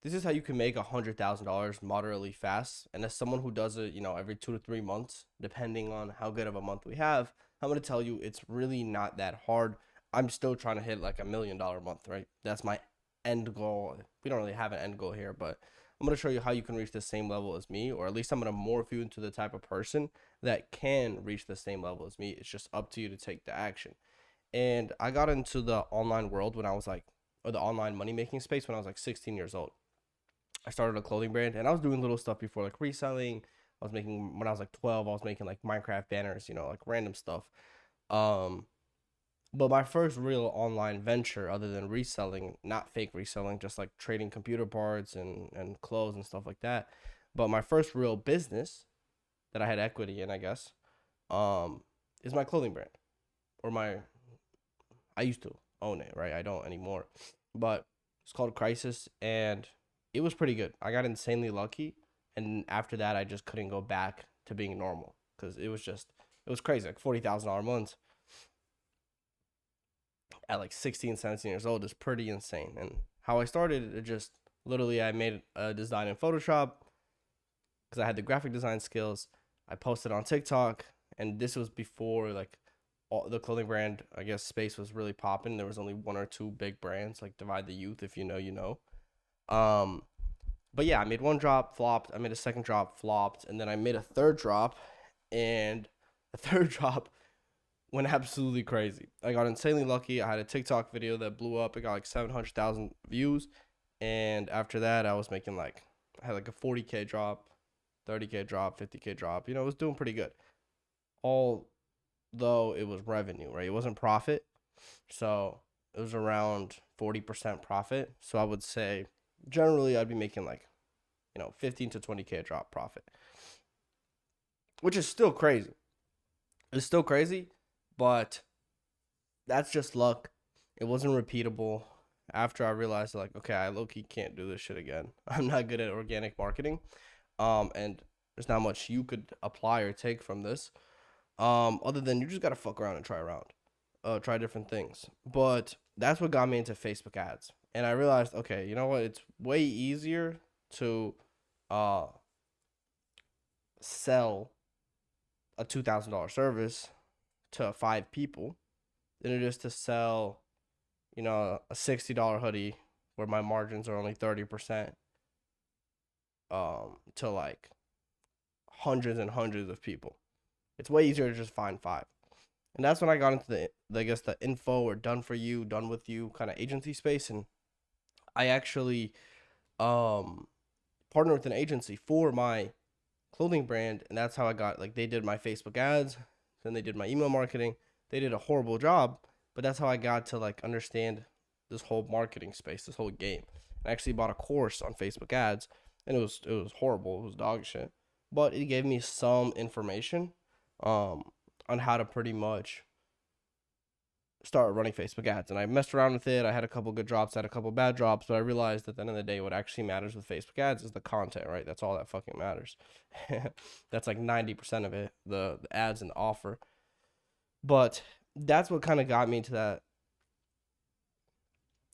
this is how you can make $100,000 moderately fast. And as someone who does it, every 2 to 3 months, depending on how good of a month we have, I'm gonna tell you it's really not that hard. I'm still trying to hit like $1 million month, right? That's my end goal. We don't really have an end goal here, but I'm gonna show you how you can reach the same level as me, or at least I'm gonna morph you into the type of person that can reach the same level as me. It's just up to you to take the action. And I got into the online world when I was like, or the online money making space when I was like 16 years old. I started a clothing brand and I was doing little stuff before, like reselling. I was making, when I was like 12, I was making like Minecraft banners, like random stuff. Um, but my first real online venture, other than reselling, not fake reselling, just like trading computer parts and clothes and stuff like that. But my first real business that I had equity in, I guess, um, is my clothing brand, or my, I used to own it, right? I don't anymore. But it's called Crisis, and it was pretty good. I got insanely lucky, and after that, I just couldn't go back to being normal because it was crazy. Like $40,000 months at like 16, 17 years old is pretty insane. And how I started, it just literally I made a design in Photoshop because I had the graphic design skills. I posted on TikTok, and this was before like all the clothing brand, I guess, space was really popping. There was only one or two big brands like Divide the Youth, if you know, you know. Um, but yeah, I made one drop, flopped. I made a second drop, flopped, and then I made a third drop, and the third drop went absolutely crazy. I got insanely lucky. I had a TikTok video that blew up. It got like 700,000 views, and after that, I was making like I had like a 40K drop, 30K drop, 50K drop. It was doing pretty good. Although it was revenue, right? It wasn't profit, so it was around 40% profit. So I would say generally I'd be making like 15 to 20K drop profit, which is still crazy. It's still crazy, but that's just luck. It wasn't repeatable. After I realized, like, okay, I low key can't do this shit again. I'm not good at organic marketing. And there's not much you could apply or take from this. Other than you just gotta fuck around and try around, try different things. But that's what got me into Facebook ads. And I realized, okay, you know what? It's way easier to, uh, sell a $2,000 service to 5 people than it is to sell, a $60 hoodie where my margins are only 30%, to like hundreds and hundreds of people. It's way easier to just find 5. And that's when I got into I guess the info or done for you, done with you kind of agency space. And I actually um partnered with an agency for my clothing brand, and that's how I got, like, they did my Facebook ads, then they did my email marketing. They did a horrible job, but that's how I got to like understand this whole marketing space, this whole game. I actually bought a course on Facebook ads, and it was horrible. It was dog shit, but it gave me some information um on how to pretty much start running Facebook ads. And I messed around with it. I had a couple good drops, I had a couple bad drops, but I realized at the end of the day, what actually matters with Facebook ads is the content, right? That's all that fucking matters. That's like 90% of it, the ads and the offer. But that's what kind of got me to that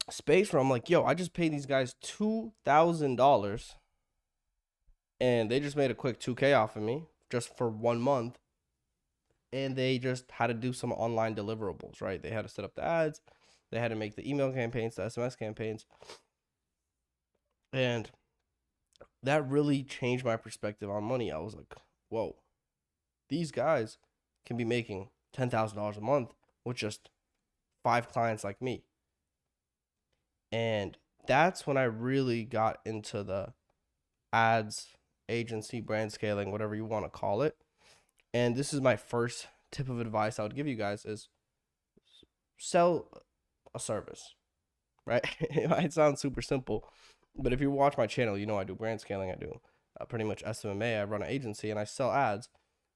space where I'm like, yo, I just paid these guys $2,000 and they just made a quick 2K off of me just for 1 month. And they just had to do some online deliverables, right? They had to set up the ads, they had to make the email campaigns, the SMS campaigns. And that really changed my perspective on money. I was like, whoa, these guys can be making $10,000 a month with just 5 clients like me. And that's when I really got into the ads, agency, brand scaling, whatever you want to call it. And this is my first tip of advice I would give you guys is sell a service, right? It might sound super simple, but if you watch my channel, I do brand scaling. I do pretty much SMMA. I run an agency and I sell ads,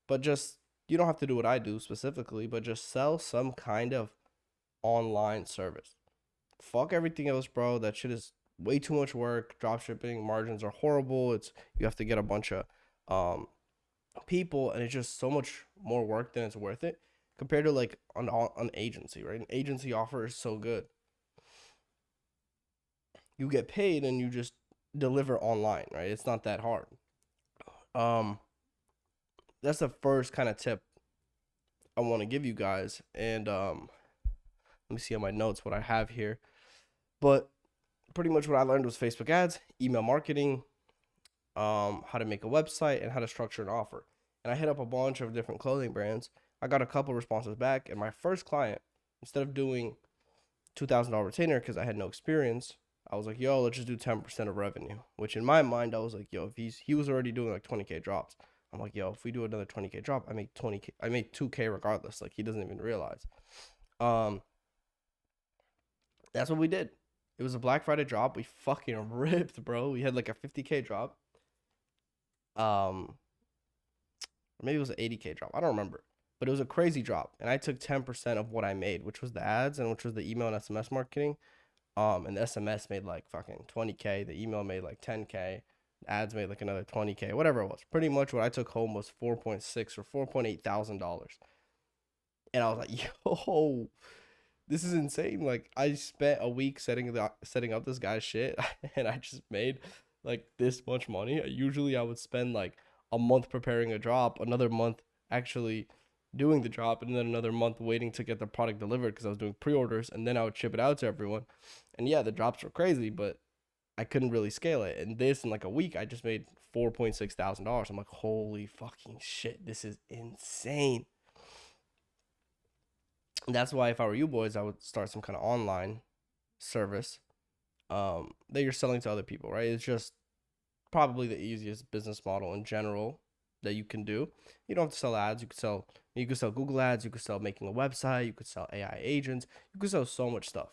but just, you don't have to do what I do specifically, but just sell some kind of online service. Fuck everything else, bro. That shit is way too much work. Drop shipping margins are horrible. You have to get a bunch of um people, and it's just so much more work than it's worth it compared to like an agency, right? An agency offer is so good. You get paid and you just deliver online, right? It's not that hard. Um, that's the first kind of tip I want to give you guys. And let me see on my notes what I have here. But pretty much what I learned was Facebook ads, email marketing, how to make a website, and how to structure an offer. And I hit up a bunch of different clothing brands. I got a couple responses back, and my first client, instead of doing $2,000 retainer because I had no experience, I was like, yo, let's just do 10% of revenue. Which in my mind, I was like, yo, if he was already doing like 20K drops, I'm like, yo, if we do another 20K drop, I make 20K, I make 2K regardless. Like he doesn't even realize. Um, that's what we did. It was a Black Friday drop. We fucking ripped, bro. We had like a 50K drop. Maybe it was an 80K drop. I don't remember. But it was a crazy drop. And I took 10% of what I made, which was the ads and which was the email and SMS marketing. And the SMS made like fucking 20K. The email made like 10K. Ads made like another 20K, whatever it was. Pretty much what I took home was 4.6 or 4.8 thousand dollars. And I was like, yo, this is insane. Like I spent a week setting up this guy's shit and I just made like this much money. Usually I would spend like a month preparing a drop, another month actually doing the drop, and then another month waiting to get the product delivered because I was doing pre-orders, and then I would ship it out to everyone. And yeah, the drops were crazy, but I couldn't really scale it. And this in like a week, I just made $4.6 thousand. I'm like, holy fucking shit, this is insane. And that's why if I were you boys, I would start some kind of online service that you're selling to other people, right? It's just probably the easiest business model in general that you can do. You don't have to sell ads. You could sell Google ads. You could sell making a website. You could sell AI agents. You could sell so much stuff.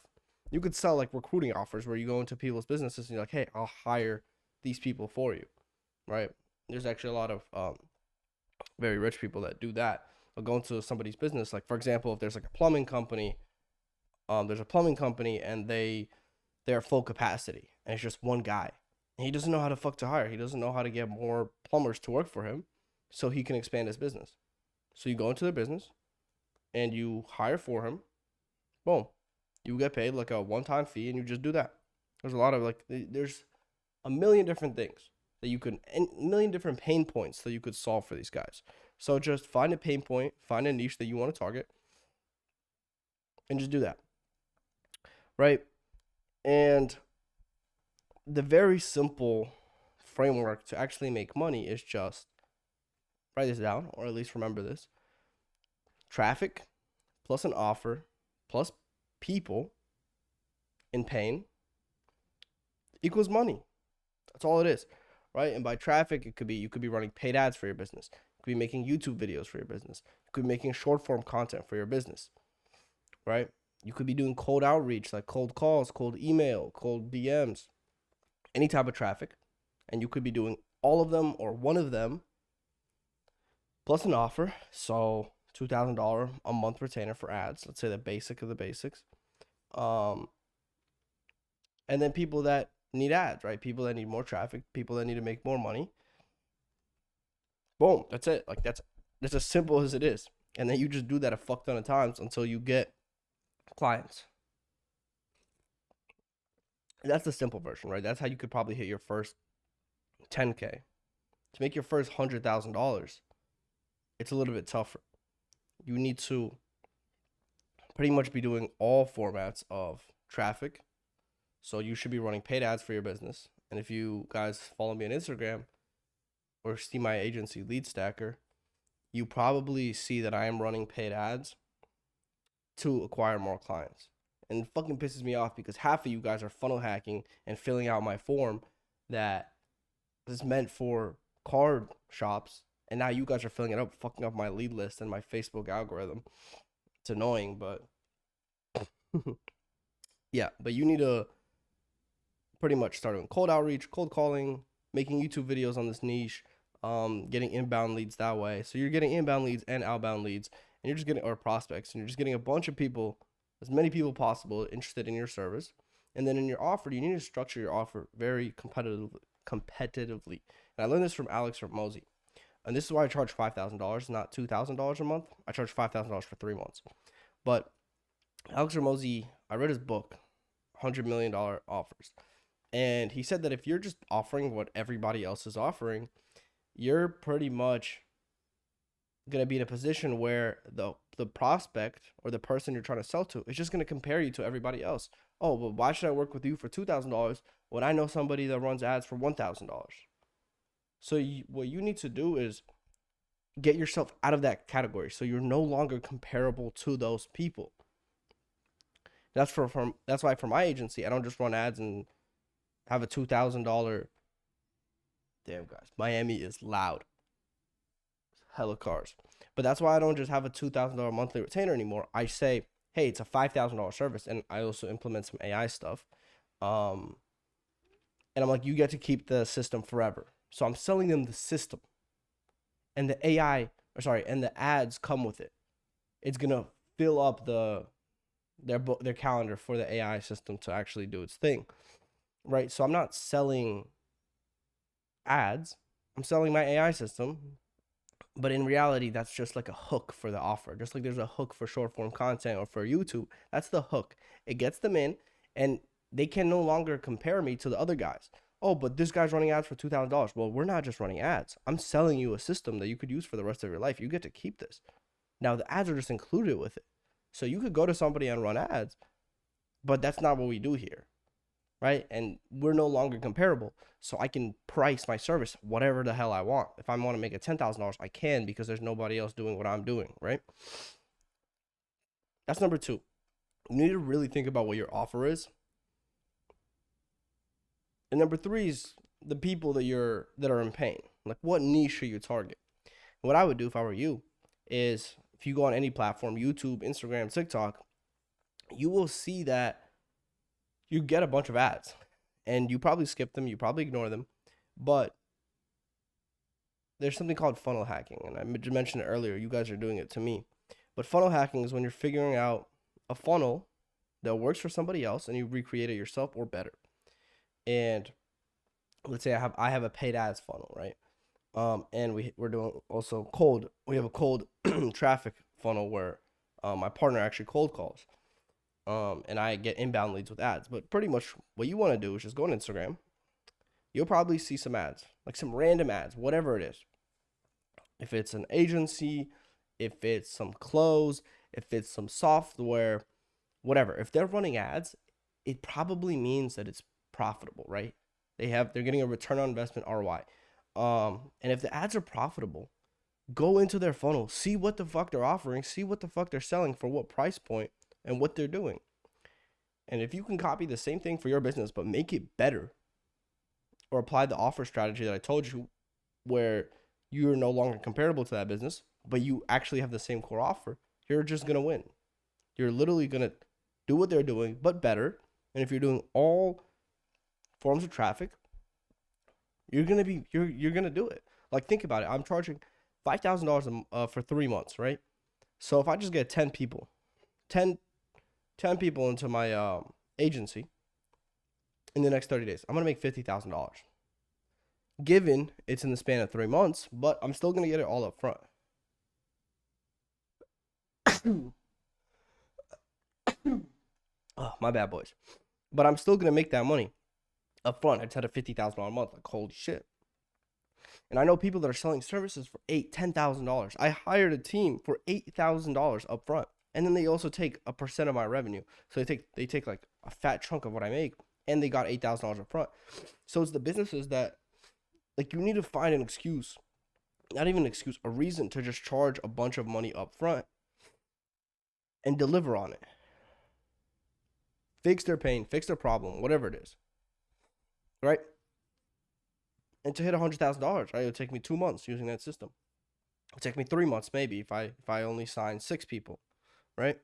You could sell like recruiting offers where you go into people's businesses and you're like, hey, I'll hire these people for you, right? There's actually a lot of very rich people that do that. They'll go into somebody's business. Like for example, if there's like a plumbing company, there's a plumbing company and they're full capacity and it's just one guy. And he doesn't know how to fuck to hire. He doesn't know how to get more plumbers to work for him so he can expand his business. So you go into their business and you hire for him. Boom. You get paid like a one-time fee and you just do that. There's a lot of like, there's a million different things that you could, and a million different pain points that you could solve for these guys. So just find a pain point, find a niche that you want to target, and just do that. Right? And the very simple framework to actually make money is just write this down, or at least remember this. Traffic plus an offer plus people in pain equals money. That's all it is, right? And by traffic, it could be you could be running paid ads for your business. You could be making YouTube videos for your business. You could be making short form content for your business, right? You could be doing cold outreach, like cold calls, cold email, cold DMs, any type of traffic. And you could be doing all of them or one of them plus an offer. So $2,000 a month retainer for ads. Let's say the basic of the basics. And then people that need ads, right? People that need more traffic, people that need to make more money. Boom, that's it. Like that's as simple as it is. And then you just do that a fuck ton of times until you get clients. That's the simple version, right? That's how you could probably hit your first 10K. To make your first $100,000, it's a little bit tougher. You need to pretty much be doing all formats of traffic. So you should be running paid ads for your business. And if you guys follow me on Instagram or see my agency Lead Stacker, you probably see that I am running paid ads to acquire more clients. And it fucking pisses me off because half of you guys are funnel hacking and filling out my form that is meant for card shops. And now you guys are filling it up, fucking up my lead list and my Facebook algorithm. It's annoying, but yeah, but you need to pretty much start doing cold outreach, cold calling, making YouTube videos on this niche, getting inbound leads that way. So you're getting inbound leads and outbound leads, and you're just getting, or prospects, and you're just getting a bunch of people, as many people possible interested in your service. And then in your offer, you need to structure your offer very competitively. And I learned this from Alex Hormozi. And this is why I charge $5,000, not $2,000 a month. I charge $5,000 for 3 months. But Alex Hormozi, I read his book, $100 million offers. And he said that if you're just offering what everybody else is offering, you're pretty much going to be in a position where the prospect or the person you're trying to sell to is just going to compare you to everybody else. Oh, but why should I work with you for $2,000 when I know somebody that runs ads for $1,000? So what you need to do is get yourself out of that category so you're no longer comparable to those people. That's why for my agency, I don't just run ads and have a $2,000. Damn, guys, Miami is loud. Hella cars. But that's why I don't just have a $2,000 monthly retainer anymore. I say, hey, it's a $5,000 service, and I also implement some AI stuff. And I'm like, you get to keep the system forever. So I'm selling them the system, and the and the ads come with it. It's gonna fill up their calendar for the AI system to actually do its thing, right? So I'm not selling ads. I'm selling my AI system. But in reality, that's just like a hook for the offer. Just like there's a hook for short form content or for YouTube, that's the hook. It gets them in, and they can no longer compare me to the other guys. Oh, but this guy's running ads for $2,000. Well, we're not just running ads. I'm selling you a system that you could use for the rest of your life. You get to keep this. Now, the ads are just included with it. So you could go to somebody and run ads, but that's not what we do here, right? And we're no longer comparable. So I can price my service whatever the hell I want. If I want to make it $10,000, I can, because there's nobody else doing what I'm doing, right? That's number two. You need to really think about what your offer is. And number three is the people that are in pain. Like, what niche should you target? What I would do if I were you is, if you go on any platform, YouTube, Instagram, TikTok, you will see that you get a bunch of ads, and you probably skip them, you probably ignore them, but there's something called funnel hacking, and I mentioned it earlier. You guys are doing it to me. But funnel hacking is when you're figuring out a funnel that works for somebody else and you recreate it yourself or better. And let's say I have a paid ads funnel, right? And we're doing also cold. We have a cold traffic funnel where my partner actually cold calls. And I get inbound leads with ads. But pretty much what you want to do is just go on Instagram. You'll probably see some ads, like some random ads, whatever it is. If it's an agency, if it's some clothes, if it's some software, whatever. If they're running ads, it probably means that it's profitable, right? They're getting a return on investment, ROI. And if the ads are profitable, go into their funnel, see what the fuck they're offering, see what the fuck they're selling for what price point and what they're doing. And if you can copy the same thing for your business but make it better, or apply the offer strategy that I told you, where you're no longer comparable to that business, but you actually have the same core offer, you're just going to win. You're literally going to do what they're doing, but better. And if you're doing all forms of traffic, you're going to do it. Like, think about it. I'm charging $5,000 for 3 months, right? So if I just get 10 people into my agency in the next 30 days, I'm going to make $50,000. Given it's in the span of 3 months, but I'm still going to get it all up front. Oh, my bad, boys. But I'm still going to make that money up front. I just had a $50,000 a month. Like, holy shit. And I know people that are selling services for $8,000, $10,000. I hired a team for $8,000 up front. And then they also take a percent of my revenue. So they take like a fat chunk of what I make, and they got $8,000 up front. So it's the businesses that, like, you need to find an excuse, not even an excuse, a reason to just charge a bunch of money up front and deliver on it. Fix their pain, fix their problem, whatever it is, right? And to hit $100,000, right, it'll take me 2 months using that system. It'll take me 3 months maybe if I only sign 6 people, right?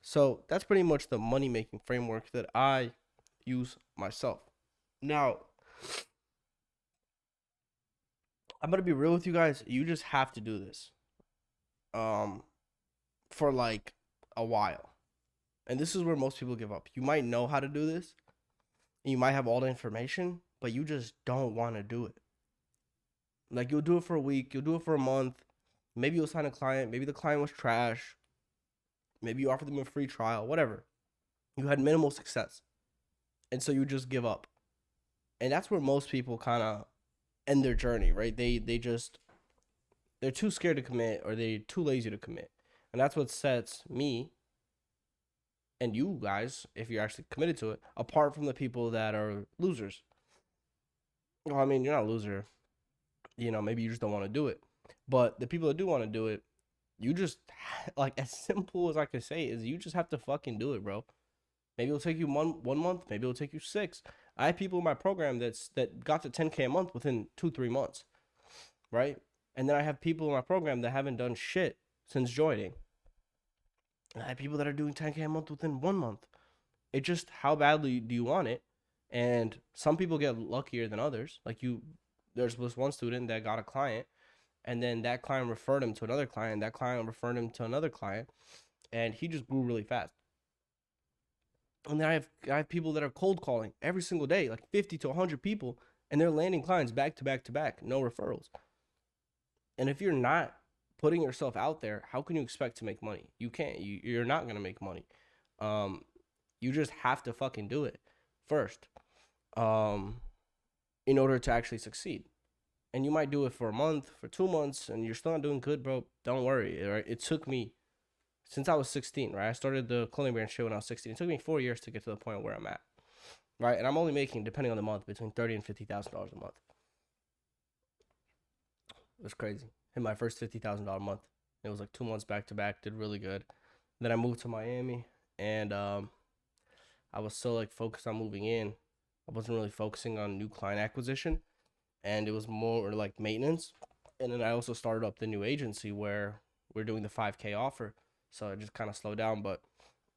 So that's pretty much the money-making framework that I use myself. Now, I'm going to be real with you guys. You just have to do this for like a while. And this is where most people give up. You might know how to do this, and you might have all the information, but you just don't want to do it. Like, you'll do it for a week, you'll do it for a month. Maybe you'll sign a client. Maybe the client was trash. Maybe you offered them a free trial, whatever. You had minimal success. And so you just give up. And that's where most people kind of end their journey, right? They're too scared to commit, or they're too lazy to commit. And that's what sets me and you guys, if you're actually committed to it, apart from the people that are losers. Well, I mean, you're not a loser. Maybe you just don't want to do it. But the people that do want to do it, you just, like, as simple as I can say is you just have to fucking do it, bro. Maybe it'll take you 1 month. Maybe it'll take you 6. I have people in my program that got to 10K a month within 2-3 months, right? And then I have people in my program that haven't done shit since joining. I have people that are doing 10K a month within 1 month. It's just how badly do you want it? And some people get luckier than others. Like there's this one student that got a client, and then that client referred him to another client. That client referred him to another client, and he just grew really fast. And then I have people that are cold calling every single day, like 50 to 100 people, and they're landing clients back to back to back, no referrals. And if you're not putting yourself out there, how can you expect to make money? You can't. You're not gonna make money. You just have to fucking do it first, in order to actually succeed. And you might do it for a month, for 2 months, and you're still not doing good, bro. Don't worry. Right? It took me since I was 16, right? I started the clothing brand shit when I was 16. It took me 4 years to get to the point where I'm at, right? And I'm only making, depending on the month, between $30,000 and $50,000 a month. It was crazy. Hit my first $50,000 month. It was like 2 months back to back. Did really good. Then I moved to Miami, and I was so like focused on moving in. I wasn't really focusing on new client acquisition, and it was more like maintenance. And then I also started up the new agency where we're doing the 5K offer. So it just kind of slowed down, but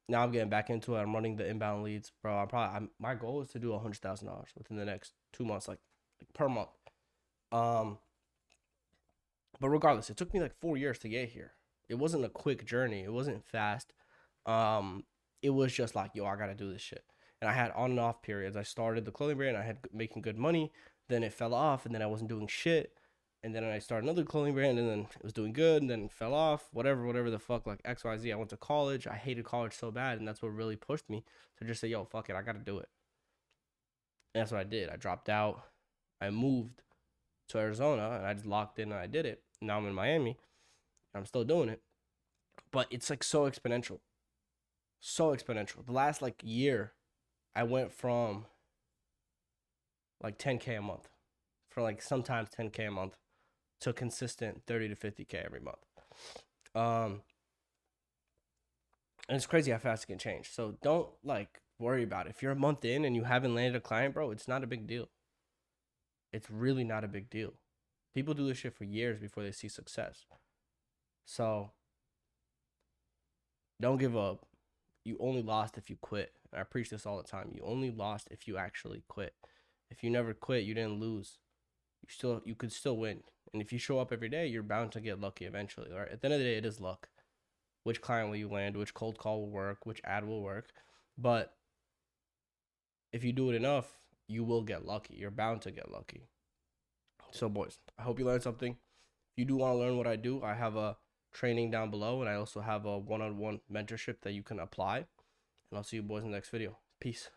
now I'm getting back into it. I'm running the inbound leads, bro. My goal is to do $100,000 within the next 2 months, like per month. But regardless, it took me like 4 years to get here. It wasn't a quick journey. It wasn't fast. It was just like, yo, I gotta do this shit. And I had on and off periods. I started the clothing brand. I had making good money. Then it fell off, and then I wasn't doing shit. And then I started another clothing brand, and then it was doing good, and then it fell off. Whatever the fuck, like XYZ. I went to college. I hated college so bad, and that's what really pushed me to just say, yo, fuck it, I gotta do it. And that's what I did. I dropped out. I moved to Arizona, and I just locked in and I did it. Now I'm in Miami. I'm still doing it, but it's like so exponential, so exponential. The last like year, I went from like 10K a month, for like sometimes 10K a month, to consistent 30 to 50K every month. And it's crazy how fast it can change. So don't like worry about it. If you're a month in and you haven't landed a client, bro, it's not a big deal. It's really not a big deal. People do this shit for years before they see success. So don't give up. You only lost if you quit. I preach this all the time. You only lost if you actually quit. If you never quit, you didn't lose. You could still win. And if you show up every day, you're bound to get lucky eventually. Right? At the end of the day, it is luck. Which client will you land? Which cold call will work? Which ad will work? But if you do it enough, you will get lucky. You're bound to get lucky. So, boys, I hope you learned something. If you do want to learn what I do, I have a training down below, and I also have a one-on-one mentorship that you can apply. And I'll see you boys in the next video. Peace.